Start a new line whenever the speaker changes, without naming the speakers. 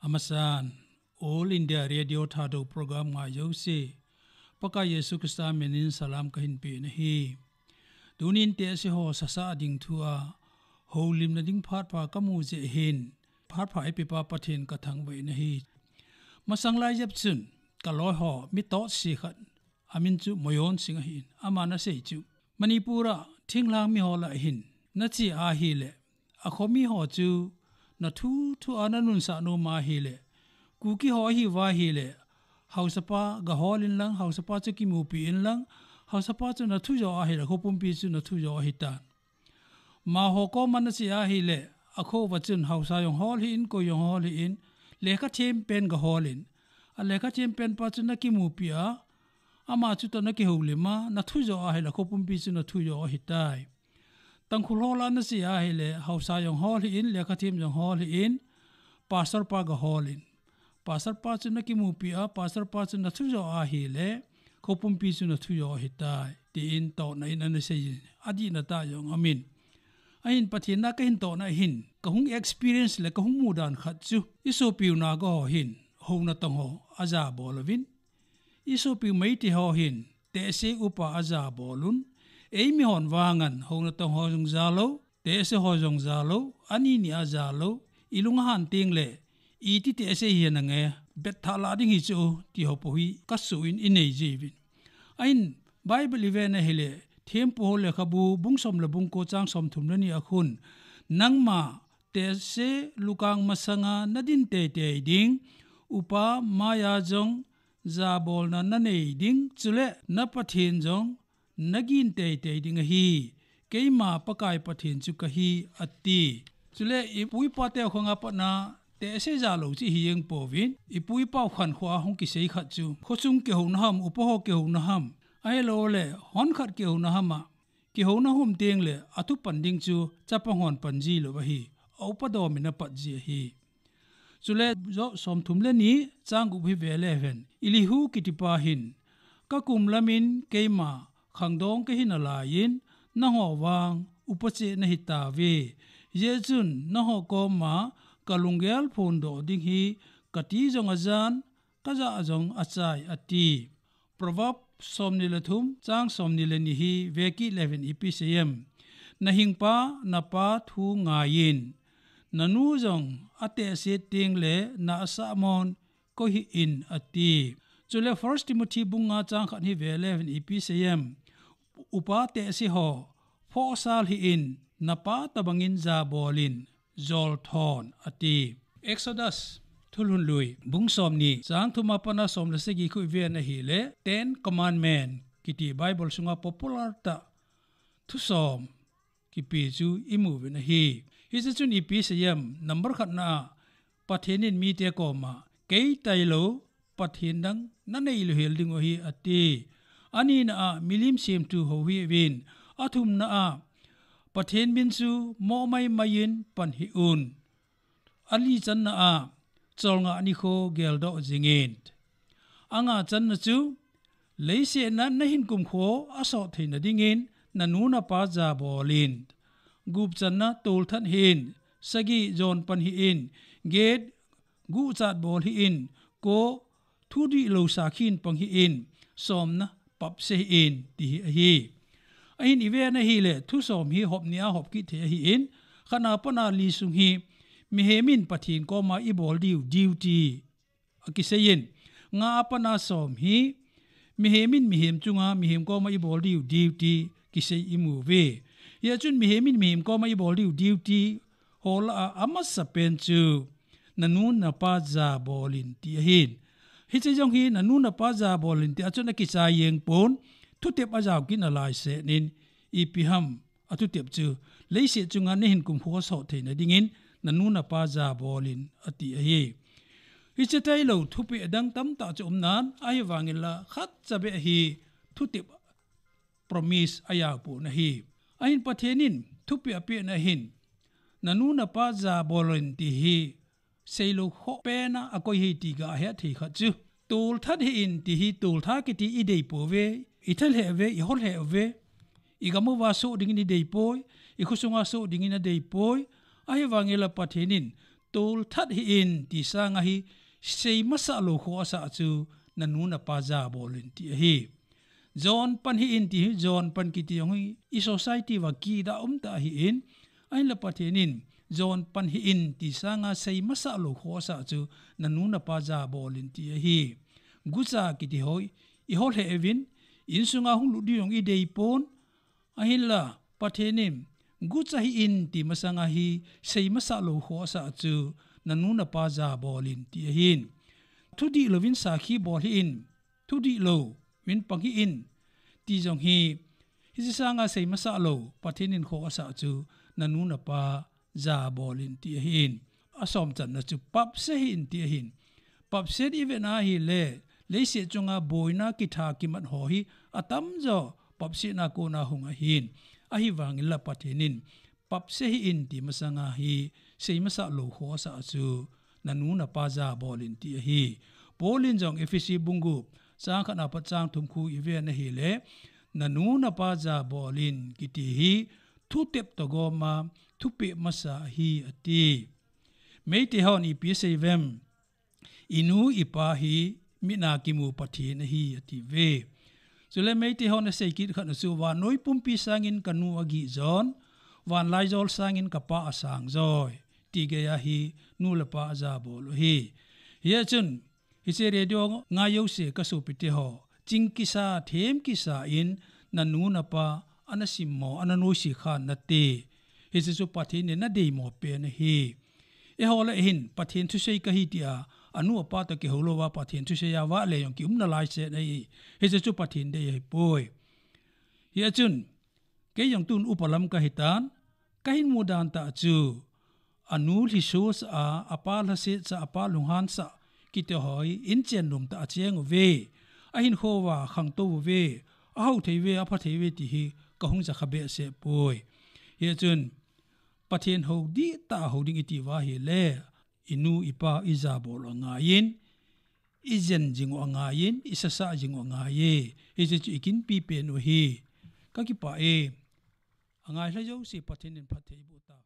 Amasan All India Radio Thadou program ngaicheh paka Yesu Krista menin salam kahin pe na hi tunin Tehse ho sasah dingthua holim na ding phat pa kamu je ahin phat pha ipipa pathen ka thang ve na hi masang lai jap chun kaloi ho mi to si khat amin chu moyon sing hin amana sei chu Manipura thinglang mi ho la hin na chi a hi le akhomi ho chu na thu ananun sa no ma hi le kuki ho hi wa hi le hausapa ga holin lang hausapa chu ki mu pi in lang hausapa chu na thu jo a hi le khopum pi chu na thu jo hi ta ma ho ko man si a hi le akho wa chun hausa yong hol hi in ko yong hol hi in le ka them pen ga holin a le ka them pen pa chu na ki mu pi a ama chu to na ki hole ma na thu jo a hi le khopum pi chu na thu jo hi tai tang khul hola na si a hi le hausa yong hol hi in le ka them yong hol hi in pastor pa ga holin pastor pa chu na ki mu pi a pastor pa chu na thu jo a hi le khopum pi chu na thu jo hi tai ti in to na in an se adi na ta yong amin ahin pathin na ka hin to na hin ka hung experience le ka hung mudan khat chu iso piu na go hin ho na tong ho aza bolovin iso piu mai ti ho hin Tehse upa aza bolun mi hon wangan ho na tong ho jong zalo Tehse ho jong zalo ani ni azalo ilung han ting le iti Tehse hi na nge bet thala ding hi chu ti ho po hi ka su in inei jivin ain bible event na hele thempo le khabu bungsom le bungko chang som thum ni akhun nangma Tehse lukang masanga nadin te ding upa maya jong zabol na nanei ding chule na pathin jong nagin te ding hi keima pakai pathin chu ka hi ati chule ipui pa te khonga pa na Tehse za lo chi hieng povin ipui pau khan khwa hong ki sei khat chu khochung ke ho na ham upo ho ke ho na ham ai lo le hon khat ke ho na hama ki ho na hum teng le atu panding chu chapa hon panji lo wa hi au pa do mina pat ji hi chule zo som thum le ni chang gu bi ve le ven ili hu kitipa hin ka kum lamin keima khangdong ke hin ala yin na ho wang upache na hi ta ve ye chun na ho ko ma kalungel phon do ding hi kati jong azan kaza ajong achai ati proverb somni le thum chang somni le ni hi veki 11 epcm na hingpa na pa thu ngayin nanu jong ate se ting le na sa mon ko hi in ati chule first timothy bunga chang khan hi 11 epcm upa Tehse ho pho sal hi in na pa tabangin za bolin zol thon ati exodus thulhun lui bungsom ni chang thuma pana som le segi khu ve na hi le 10 commandment kiti bible sunga popular ta thu som ki pi chu imu ve na hi Hiche chun epcm number khat na pathenin mi te ko ma ke tailo pathin dang na nei lo hel ding hi ati ani na milim sem tu ho wi win athum na pathen bin chu mo mai mayin pan hi un ali chan na cholnga ani kho geldo jingin anga chan na chu leise na nahin kum kho aso theina dingin nanu na pa ja bolin gup chan na tul than hin sagi jon pan hi in gate gu chat bol hi in ko thudi lo sa khin pang hi in som na pap se in ti hi ahin ive na hi le thu som hi hop nia hop ki the hi in khana pana li sung hi mi hemin pathin ko ma i bol diu duty akiseyin nga apana som hi mi hemin mi hem chunga mi hem ko ma i bol diu duty kisei imu ve ya chun mi hemin mi hem ko ma i bol diu duty hola ama sapen chu nanu na pa za bolin ti hin Hiche jong hi nanu na pa za bolin ti achuna ki cha yeng pon thu tep ajaw kin alai se nin ipiham atu tep chu leise chunga ne hin kum pho so theina dingin nanu na pa za bolin ati hi Hiche tai lo thupi adang tam ta chum nan ai wangila khat chabe hi thu tep promise aya pu na hi ahin pathenin thupi ape na hin nanu na pa za bolin ti hi seilo kho pe na akoi hi ti ga he thi kha chu tul that hi in ti hi tul tha ki ti i dei po ve ithal he ve I hol he ve I gamu wa so ding ni dei poi I khusunga so ding ina dei poi ai wangela pathenin tul that hi in ti sanga hi sei masa lo kho sa chu nanuna pa za bolin ti hi John pan hi in ti John pan ki ti hi I society wa ki da ta hi in ai la pathenin John pan hi in ti sanga sei masa lo kho sa chu nanuna pa za bolin ti hi guza ki ti hoi I hol he evin in sunga hung lu di yong I dei pon ahin la pathenin guza hi in ti masanga hi sei masa lo kho sa chu nanuna pa za bolin ti hin thudi lovin sa khi bol hi in thudi lo win pang hi in ti jong hi sanga sei masa lo pathenin kho sa chu nanuna pa za bolin ti hin asom chan na chu pap se hin ti hin pap se even a hi le se chunga boina ki tha ki mat ho hi atam zo pap se na ko na hunga hin a hi wangin la pathenin pap se hi in ti masanga hi sei masa lo kho sa chu nanuna pa za bolin ti hi bolin jong efisi bungu sang khana pa chang thum khu ive na hi le nanuna pa za bolin ki ti hi thu tep to go ma thu pe masa hi ati mei te hon I pi sei vem inu ipa hi mina ki mu pathi na hi ati ve Sule mei te hon sei kit khana su wa noi pumpi sangin kanu agi zon wan lai zol sangin kapa asang zoi ti ge ya hi nu la pa za bol hi ye chun Hiche radio nga yo se ka su pite ho ching kisa them kisa in nanu na pa anasim mo ananu si khan na te Hiche su pathin ne na dei mo pe na hi e hola hin pathin thu sei ka hi tia anu pa ta ke holo wa pathin thu sei ya wa le yong ki na lai se nei Hiche su pathin de hi poi ye chun ke yong tun upalam ka hitan ka hin mudan ta chu anu li so sa apa la se sa apa lunghan sa kite hoi in chen num ta cheng ve ahin khowa khangthah ve a hau thei ve a pha thei ve ti hi ka hung za khabe se poi ye chun pathen ho di ta ho ding ti wa hi le inu ipa iza bol nga yin izen jing o nga yin isasa jing o nga ye he chu ikin pi pe no hi ka ki pa e angai hla jo si pathen in pha thei bu ta